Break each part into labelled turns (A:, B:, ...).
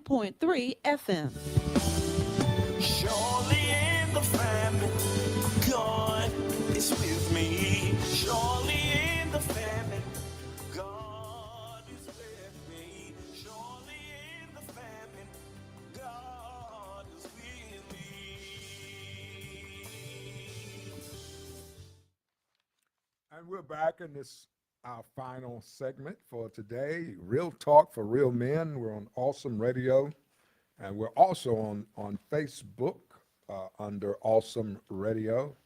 A: 89.3 FM.
B: Surely in the family, God is with me. Surely in the family, God is with me. Surely in the family, God is with me.
C: And we're back in this our final segment for today. Real talk for real men. We're on Awesome Radio, and we're also on Facebook under Awesome Radio.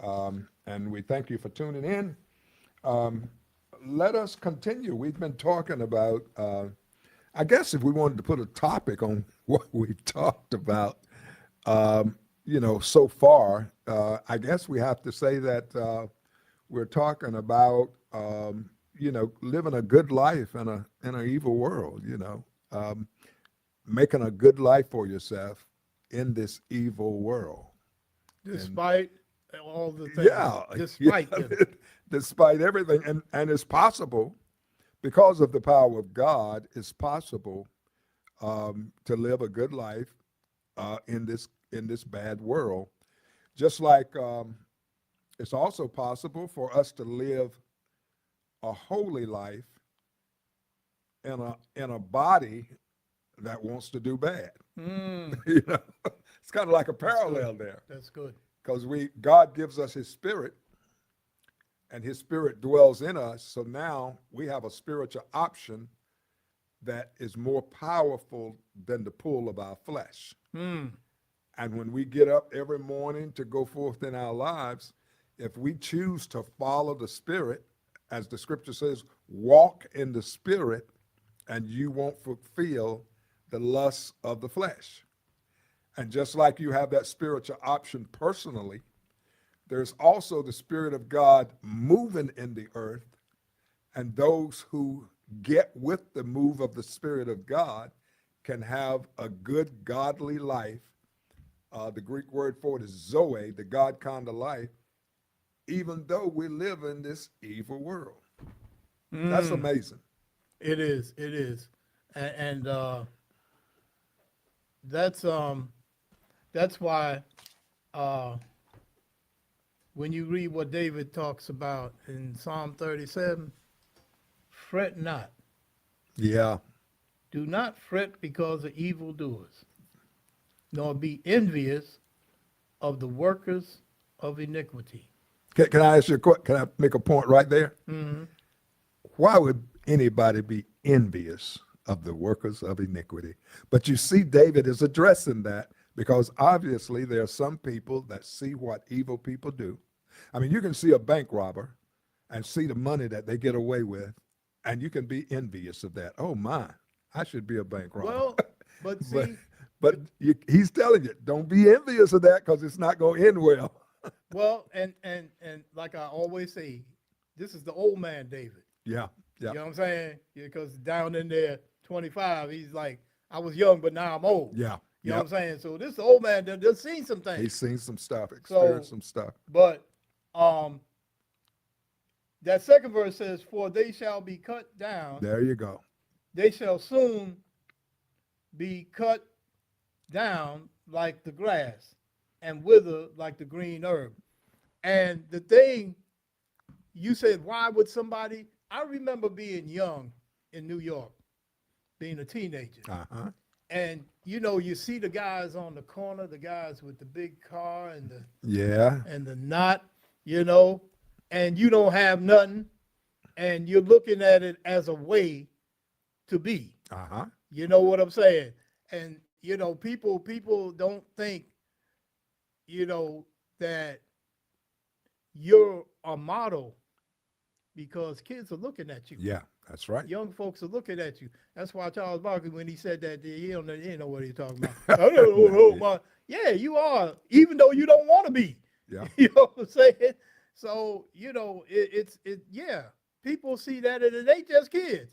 C: And we thank you for tuning in. Um, Let us continue. We've been talking about. I guess if we wanted to put a topic on what we talked about, so far, I guess we have to say that. We're talking about living a good life in an evil world, making a good life for yourself in this evil world.
D: Despite all the things.
C: Yeah,
D: Despite
C: yeah,
D: them.
C: despite everything, and it's possible because of the power of God. It's possible to live a good life in this bad world, just like. It's also possible for us to live a holy life in a body that wants to do bad.
D: Mm,
C: It's kind of like a parallel there,
D: that's good.
C: because God gives us His Spirit, and His Spirit dwells in us. So now we have a spiritual option that is more powerful than the pull of our flesh.
D: Mm,
C: And when we get up every morning to go forth in our lives, if we choose to follow the Spirit, as the scripture says, walk in the Spirit, and you won't fulfill the lusts of the flesh. And just like you have that spiritual option personally, there's also the Spirit of God moving in the earth. And those who get with the move of the Spirit of God can have a good, godly life. The Greek word for it is Zoe, the God kind of life, even though we live in this evil world. That's amazing.
D: it is. It is. And that's why when you read what David talks about in Psalm 37, fret not.
C: Yeah.
D: Do not fret because of evildoers, nor be envious of the workers of iniquity.
C: Can I ask you a question? Can I make a point right there?
D: Mm-hmm.
C: Why would anybody be envious of the workers of iniquity? But you see, David is addressing that because obviously there are some people that see what evil people do. I mean, you can see a bank robber and see the money that they get away with, and you can be envious of that. Oh my, I should be a bank robber.
D: Well, but see,
C: He's telling you, don't be envious of that because it's not going to end well.
D: well, and like I always say, this is the old man David.
C: Yeah, yeah,
D: You know what I'm saying? Because down in there, 25, he's like, I was young, but now I'm old.
C: yeah.
D: You know what I'm saying? So this old man done seen some things.
C: He's seen some stuff, experienced some stuff.
D: But that second verse says, for they shall be cut down.
C: There you go.
D: They shall soon be cut down like the grass and wither like the green herb. And the thing you said, why would somebody? I remember being young in New York, being a teenager.
C: Uh-huh.
D: And you see the guys on the corner, the guys with the big car and the knot, and you don't have nothing, and you're looking at it as a way to be.
C: Uh-huh.
D: You know what I'm saying? And people don't think, that you're a model because kids are looking at you.
C: Yeah, that's right.
D: Young folks are looking at you. That's why Charles Barkley, when he said that, he didn't know what he's talking about. I don't know, yeah, you are, even though you don't want to be.
C: Yeah.
D: You know what I'm saying? So, yeah, people see that and it ain't just kids.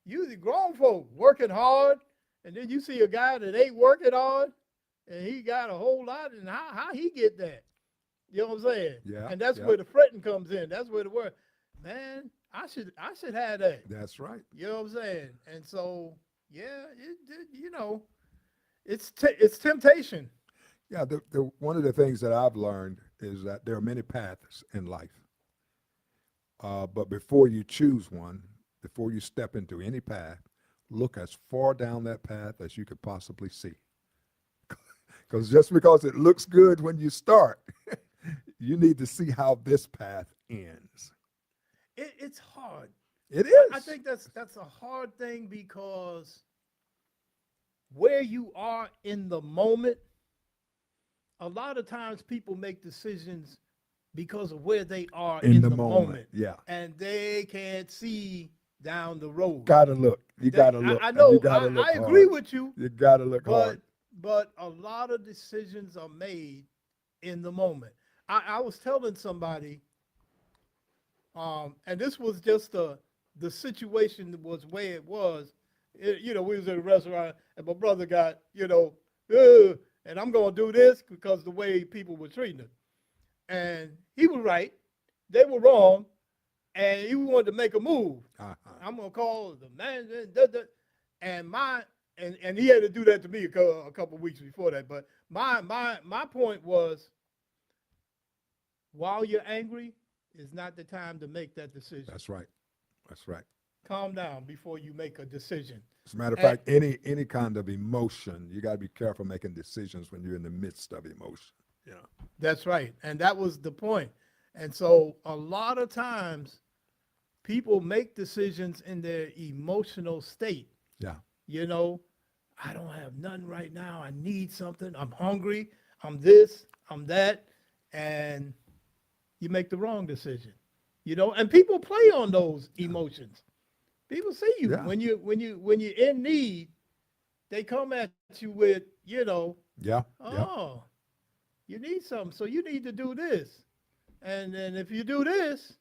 D: You the grown folk working hard, and then you see a guy that ain't working hard, and he got a whole lot, and how he get that? You know what I'm saying?
C: Yeah.
D: And that's where the fretting comes in. That's where the word, man, I should have that.
C: That's right.
D: You know what I'm saying? And so Yeah, it's temptation.
C: Yeah, one of the things that I've learned is that there are many paths in life. But before you choose one, before you step into any path, look as far down that path as you could possibly see. Because just because it looks good when you start, you need to see how this path ends.
D: It's hard.
C: It
D: I
C: is.
D: think that's a hard thing because where you are in the moment, a lot of times people make decisions because of where they are
C: In
D: in
C: the
D: the
C: moment.
D: moment,
C: Yeah.
D: and they can't see down the road.
C: Gotta look. You gotta look.
D: I
C: And you
D: know
C: gotta look
D: I agree
C: hard.
D: with you,
C: You gotta look
D: but
C: hard.
D: a lot of decisions are made in the moment. I was telling somebody, and this was just the situation was where it was. We was at a restaurant, and my brother got, and I'm gonna do this because the way people were treating him, and he was right, they were wrong, and he wanted to make a move.
C: Uh-huh.
D: I'm gonna call the manager, and and he had to do that to me a couple of weeks before that. But my point was, while you're angry, is not the time to make that decision.
C: That's right. That's right.
D: Calm down before you make a decision.
C: As a matter of
D: And
C: fact, any kind of emotion, you got to be careful making decisions when you're in the midst of emotion. You know.
D: that's right. And that was the point. And so a lot of times people make decisions in their emotional state.
C: Yeah.
D: I don't have nothing right now. I need something. I'm hungry. I'm this. I'm that. And you make the wrong decision. And people play on those emotions. People see you
C: Yeah.
D: when you're in need. They come at you with,
C: Yeah. Yeah.
D: oh, you need something, so you need to do this, and then if you do this,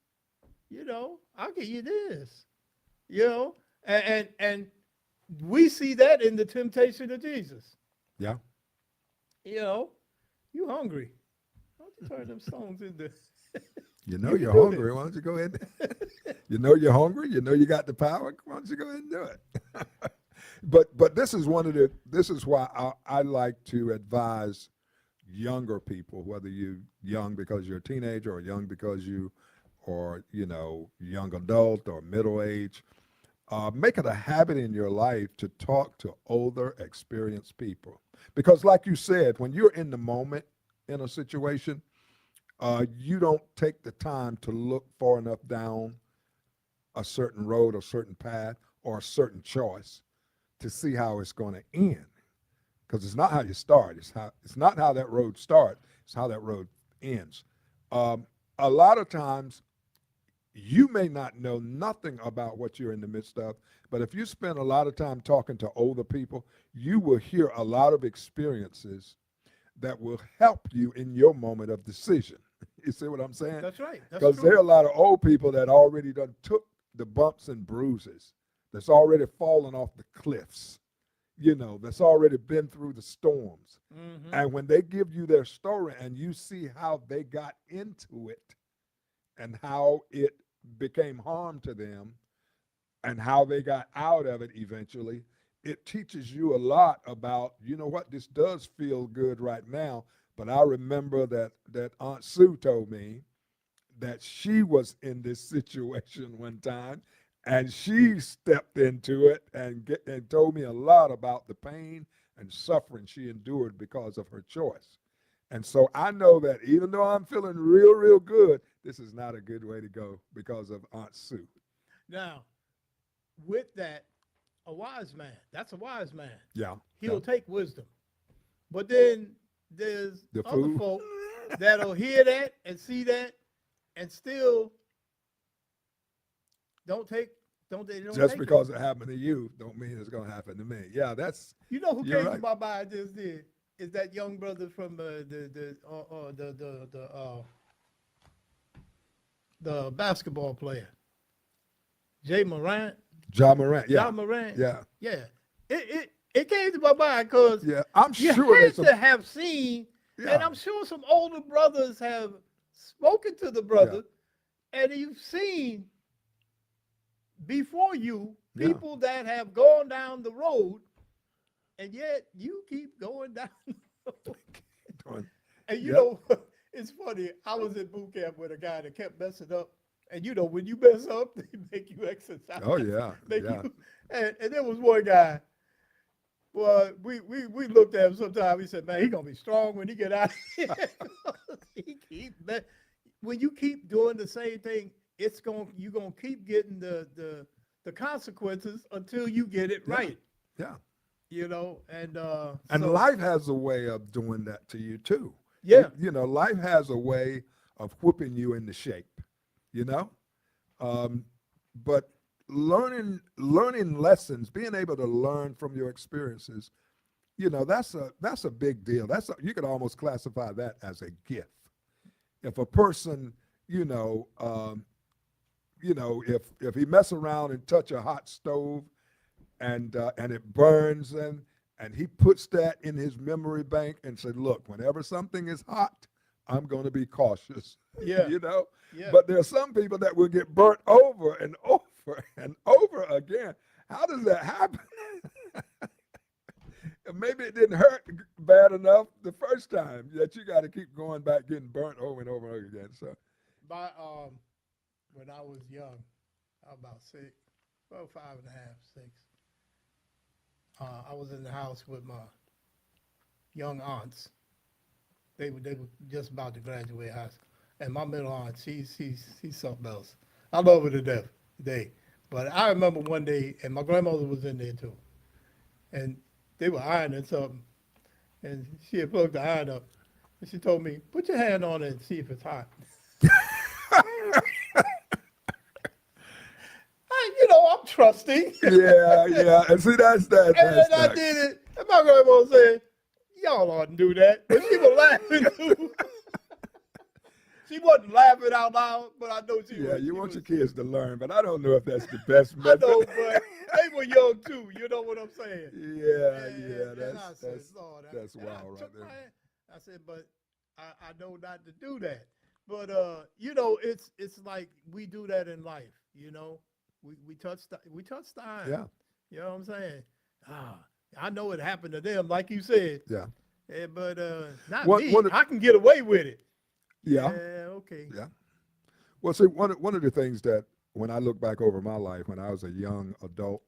D: I'll give you this, and we see that in the temptation of Jesus.
C: Yeah.
D: You hungry? Why don't you turn them stones into?
C: You know
D: You can
C: you're
D: do
C: hungry. Why don't you go ahead? You know you're hungry. You know you got the power. Why don't you go ahead and do it? But this is why I like to advise younger people, whether you young because you're a teenager or young because you or young adult or middle age. Make it a habit in your life to talk to older, experienced people. Because like you said, when you're in the moment in a situation, you don't take the time to look far enough down a certain road, a certain path, or a certain choice to see how it's going to end. Because it's not how you start. It's not how that road starts. It's how that road ends. A lot of times, you may not know nothing about what you're in the midst of, but if you spend a lot of time talking to older people, you will hear a lot of experiences that will help you in your moment of decision. You see what I'm saying?
D: That's right. That's
C: Because there are
D: true.
C: a lot of old people that already done took the bumps and bruises, that's already fallen off the cliffs, that's already been through the storms.
D: Mm-hmm.
C: And when they give you their story and you see how they got into it and how it became harm to them and how they got out of it eventually, it teaches you a lot about, what, this does feel good right now. But I remember that Aunt Sue told me that she was in this situation one time and she stepped into it and told me a lot about the pain and suffering she endured because of her choice. And so I know that even though I'm feeling real, real good, this is not a good way to go because of Aunt Sue.
D: Now, with that, a wise man. That's a wise man.
C: Yeah.
D: He'll
C: Yeah.
D: take wisdom. But then there's
C: The
D: other
C: fool.
D: folk that'll hear that and see that and still don't
C: Just
D: take it.
C: because it happened to you don't mean it's going to happen to me. Yeah,
D: You know who
C: you're
D: came
C: right.
D: to my mind just did is that young brother from the basketball player, Jay Morant.
C: Ja Morant. Yeah.
D: John Morant.
C: Yeah.
D: Yeah. It came to my mind because
C: Yeah. I'm
D: you
C: sure
D: had
C: there's
D: to
C: some.
D: have seen, and
C: Yeah.
D: I'm sure some older brothers have spoken to the brother, and you've seen before you,
C: Yeah.
D: people that have gone down the road, and yet you keep going down the road.
C: Doing-
D: And you
C: Yep.
D: know, it's funny. I was in boot camp with a guy that kept messing up. And you know, when you mess up, they make you exercise.
C: Oh yeah,
D: Make
C: yeah.
D: you, and there was one guy. Well, we looked at him sometime. We said, man, he gonna be strong when he get out of here. He keep when you keep doing the same thing, you're gonna keep getting the consequences until you get it
C: Yeah.
D: right.
C: Yeah.
D: You know, and
C: And
D: so,
C: life has a way of doing that to you too.
D: yeah,
C: You know, life has a way of whipping you into shape, you know? But learning lessons, being able to learn from your experiences, you know, that's a big deal. You could almost classify that as a gift. If a person, if he mess around and touch a hot stove and it burns him, and he puts that in his memory bank and said, "Look, whenever something is hot, I'm going to be cautious."
D: yeah,
C: you know.
D: yeah.
C: But there are some people that will get burnt over and over and over again. How does that happen? Maybe it didn't hurt bad enough the first time that you got to keep going back getting burnt over and over and over again. So
D: My when I was young, I was about six, well, 5.5, 6. I was in the house with my young aunts. They were just about to graduate high school, and my middle aunt, she's something else. I love her to death today. But I remember one day, and my grandmother was in there too, and they were ironing something, and she had plugged the iron up, and she told me, "Put your hand on it and see if it's hot." I'm trusting.
C: yeah. And see, that's that.
D: And
C: That's
D: then I
C: that.
D: did it. And my grandma said, y'all oughtn't do that. But she was laughing too. She wasn't laughing out loud, but I know she
C: Yeah,
D: was.
C: you
D: she
C: want your
D: was-
C: kids to learn, but I don't know if that's the best
D: I
C: method.
D: know, but they were young too. You know what I'm saying?
C: yeah,
D: And I said, Lord,
C: that's
D: and I
C: wild right
D: took
C: there.
D: my hand. I said, but I know not to do that. But it's like we do that in life. We touch the iron.
C: Yeah,
D: You know what I'm saying? I know it happened to them, like you said.
C: yeah,
D: But not
C: One-
D: me.
C: one of-
D: I can get away with it.
C: yeah,
D: Okay.
C: yeah. Well, see, one of the things that when I look back over my life, when I was a young adult,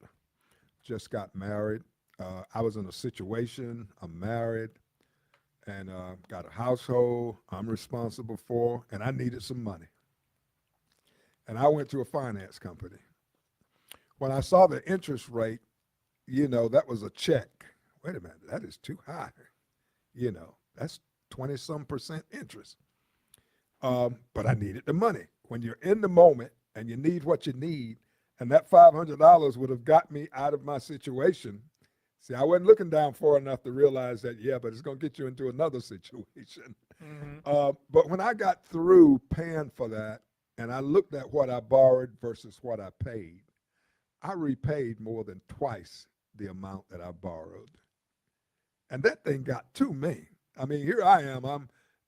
C: just got married, I was in a situation. I'm married, and got a household I'm responsible for, and I needed some money. And I went to a finance company. When I saw the interest rate, that was a check. Wait a minute, that is too high. That's 20 some percent interest. But I needed the money. When you're in the moment and you need what you need, and that $500 would have got me out of my situation. See, I wasn't looking down far enough to realize that, yeah, but it's going to get you into another situation. But when I got through paying for that, and I looked at what I borrowed versus what I paid, I repaid more than twice the amount that I borrowed. And that thing got to me. I mean, here I am.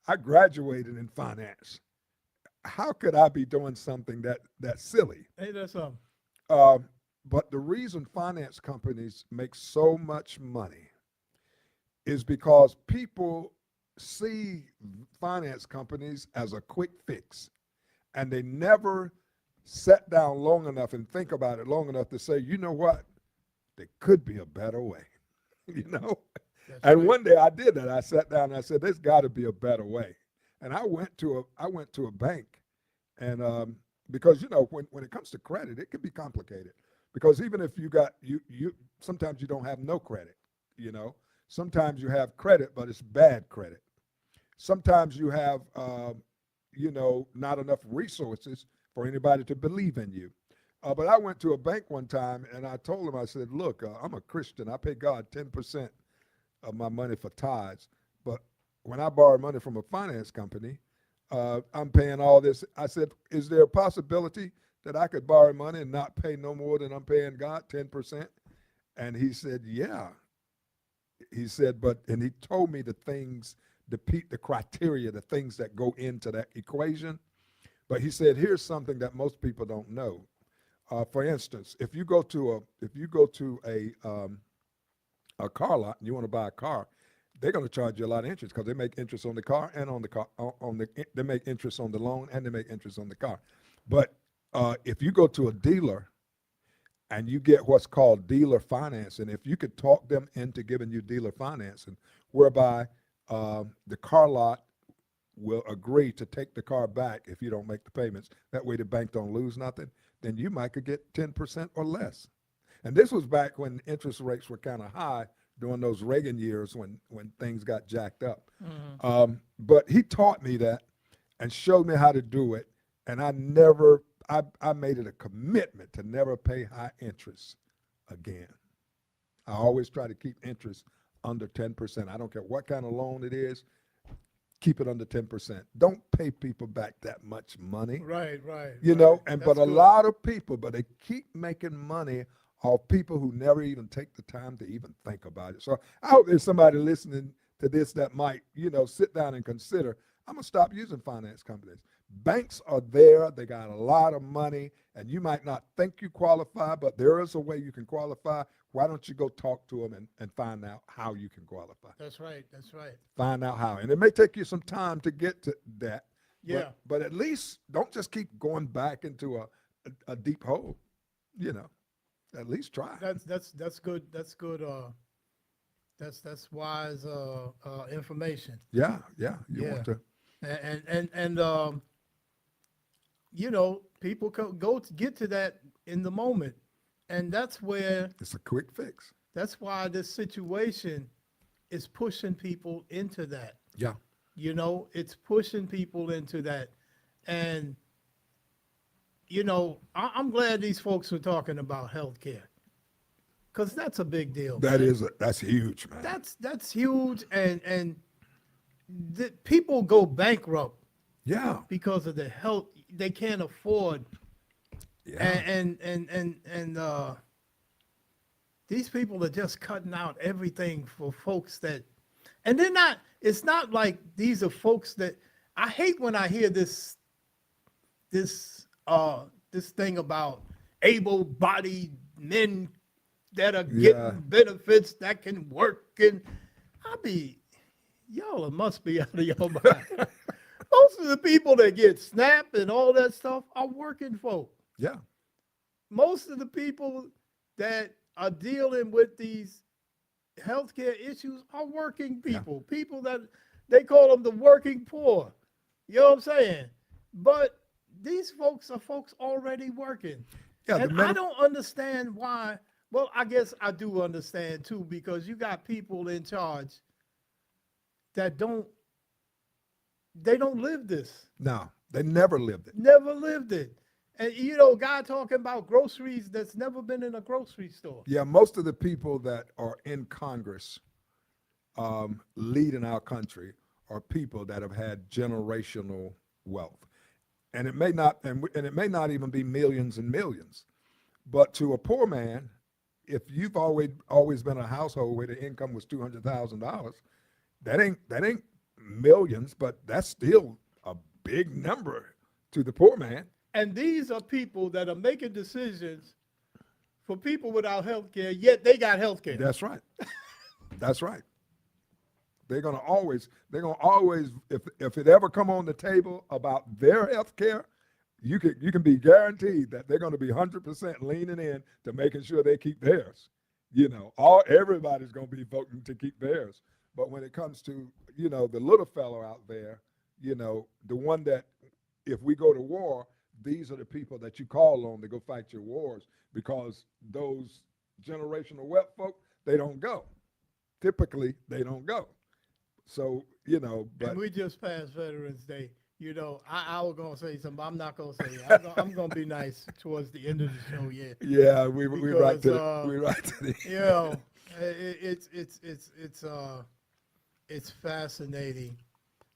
C: I graduated in finance. How could I be doing something that's silly?
D: Ain't that something?
C: But the reason finance companies make so much money is because people see finance companies as a quick fix, and they never sat down long enough and think about it long enough to say, you know what, there could be a better way.
D: That's
C: And
D: right.
C: one day I did that. I sat down and I said, there's got to be a better way. And I went to a bank, and because when it comes to credit, it can be complicated. Because even if you sometimes you don't have no credit. Sometimes you have credit, but it's bad credit. Sometimes you have not enough resources for anybody to believe in you. But I went to a bank one time and I told them, I said, look, I'm a Christian. I pay God 10% of my money for tithes. But when I borrow money from a finance company, I'm paying all this. I said, is there a possibility that I could borrow money and not pay no more than I'm paying God, 10%? And he said, yeah. He said, and he told me the criteria, the things that go into that equation. But he said, here's something that most people don't know. For instance, if you go to a car lot and you want to buy a car, they're going to charge you a lot of interest because they make interest on the car and on the car they make interest on the loan and they make interest on the car. But if you go to a dealer and you get what's called dealer financing, if you could talk them into giving you dealer financing, whereby the car lot will agree to take the car back if you don't make the payments. That way the bank don't lose nothing. Then you might could get 10% or less. And this was back when interest rates were kind of high during those Reagan years when things got jacked up. But he taught me that and showed me how to do it. And I made it a commitment to never pay high interest again. I always try to keep interest under 10%. I don't care what kind of loan it is. Keep it under 10%. Don't pay people back that much money.
D: Right.
C: You know,
D: That's
C: but a
D: good.
C: lot of people, but they keep making money off people who never even take the time to even think about it. So I hope there's somebody listening to this that might, sit down and consider, I'm going to stop using finance companies. Banks are there. They got a lot of money, and you might not think you qualify, but there is a way you can qualify. Why don't you go talk to them and find out how you can qualify?
D: That's right.
C: Find out how. And it may take you some time to get to that.
D: Yeah.
C: But at least don't just keep going back into a deep hole, At least try.
D: That's good. That's good. That's wise information.
C: Yeah. You want to.
D: And people go to get to that in the moment, and that's where
C: It's a quick fix.
D: that's why this situation is pushing people into that.
C: Yeah.
D: It's pushing people into that, and I'm glad these folks are talking about healthcare, because that's a big deal.
C: That's huge, man.
D: That's huge, and the people go bankrupt
C: Yeah.
D: because of the health they can't afford.
C: Yeah.
D: And these people are just cutting out everything for folks that, and they're not. It's not like these are folks that, I hate when I hear this thing about able-bodied men that are getting benefits that can work, and y'all must be out of your mind. Most of the people that get SNAP and all that stuff are working folk.
C: Yeah.
D: Most of the people that are dealing with these healthcare issues are working people. Yeah. People that they call them the working poor. You know what I'm saying? But these folks are folks already working. Yeah, and I don't understand why. Well, I guess I do understand too, because you got people in charge that don't live this.
C: No, they never lived it.
D: Never lived it. And guy talking about groceries that's never been in a grocery store.
C: Yeah, most of the people that are in Congress leading our country are people that have had generational wealth. And it may not it may not even be millions and millions. But to a poor man, if you've always been a household where the income was $200,000, that ain't millions, but that's still a big number to the poor man.
D: And these are people that are making decisions for people without health care, yet they got health care.
C: That's right. That's right. They're gonna always, if it ever come on the table about their health care, you can be guaranteed that they're gonna be 100% leaning in to making sure they keep theirs. Everybody's gonna be voting to keep theirs. But when it comes to, the little fellow out there, the one that if we go to war, these are the people that you call on to go fight your wars, because those generational wealth folk, they don't go. Typically, they don't go. So, but.
D: And we just passed Veterans Day. I was going to say something, but I'm not going to say it. I'm going to be nice towards the end of the show, yeah.
C: Yeah, we right to the.
D: It's fascinating.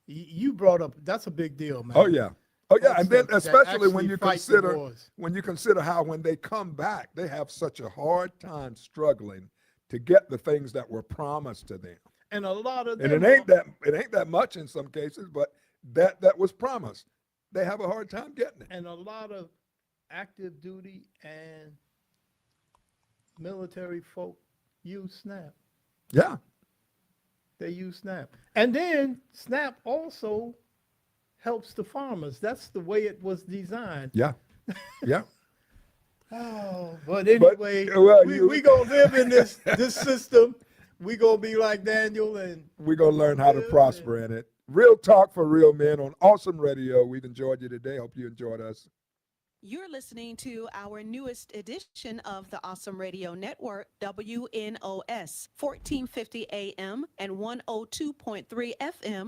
D: You brought up, that's a big deal, man.
C: Oh, yeah. And then especially when you consider how when they come back, they have such a hard time struggling to get the things that were promised to them.
D: And a lot of them,
C: and it ain't that much in some cases, but that was promised. They have a hard time getting it.
D: And a lot of active duty and military folk use SNAP.
C: Yeah.
D: They use SNAP. And then SNAP also helps the farmers. That's the way it was designed.
C: Yeah. Yeah.
D: Oh, but anyway,
C: well,
D: we gonna live in this system. We gonna be like Daniel, and
C: we're going to learn how to prosper in it. Real talk for real men on Awesome Radio. We've enjoyed you today. Hope you enjoyed us.
A: You're listening to our newest edition of the Awesome Radio Network, WNOS, 1450 AM and 102.3 FM.